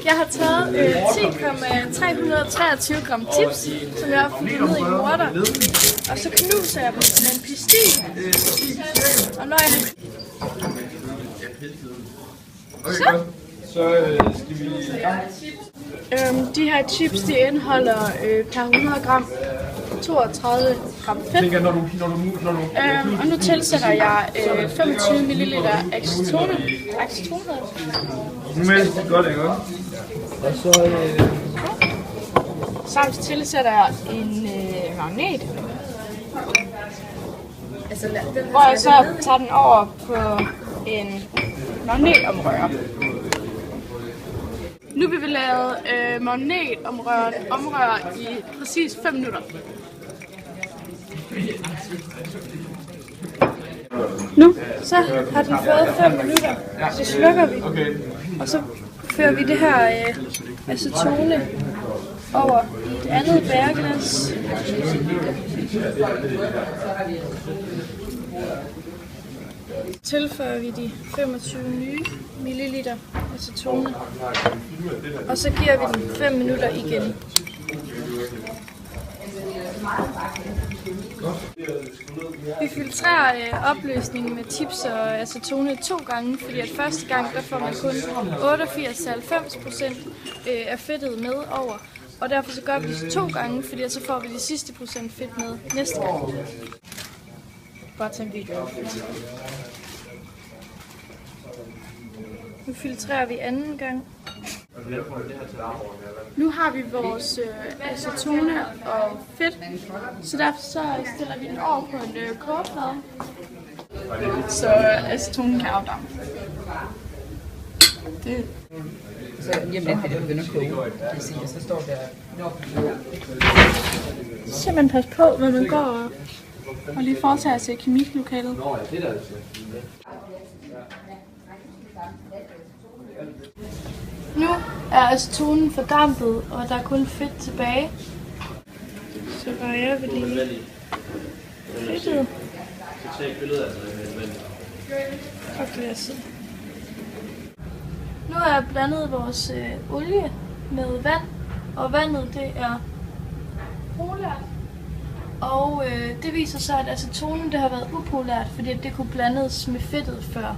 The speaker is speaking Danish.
Jeg har taget 10,323 gram chips, som jeg har fyldt ned i en morter. Og så knuser jeg dem med en pistil. Og når jeg så skal vi i gang. de her chips, de indeholder per 100 gram 32 gram fedt. Og nu tilsætter jeg 25 ml acetone. Nu er det godt, ikke? Og så tilsætter jeg en magnet. Hvor jeg så tager den over på en magnetomrører. Nu vil vi lave magnetomrører i præcis 5 minutter. Nu så har den fået 5 minutter, så slukker vi, og så fører vi det her acetone over i et andet bæreglas. Tilføjer vi de 25 nye milliliter acetone, og så giver vi den 5 minutter igen. Vi filtrerer opløsningen med chips og acetone 2 gange, fordi at første gang der får man kun 88-90% af fedtet med over. Og derfor så gør vi det 2 gange, fordi så får vi de sidste procent fedt med næste gang. Bare tage en video. Nu filtrerer vi anden gang. Nu har vi vores acetone og fedt, så derfor så stiller vi den over på en kogeplade, så acetonen kan afdampe. Det. Så jamen, det begynder at koge, så står der. Simpelthen pas på, når man går og lige foretager sig i kemilokalet. Nu er acetonen fordampet, og der er kun fedt tilbage. Så rører vi lige fedtet og glasset. Nu har jeg blandet vores olie med vand, og vandet det er polært. Og det viser sig, at acetonen det har været upolært, fordi det kunne blandes med fedtet før.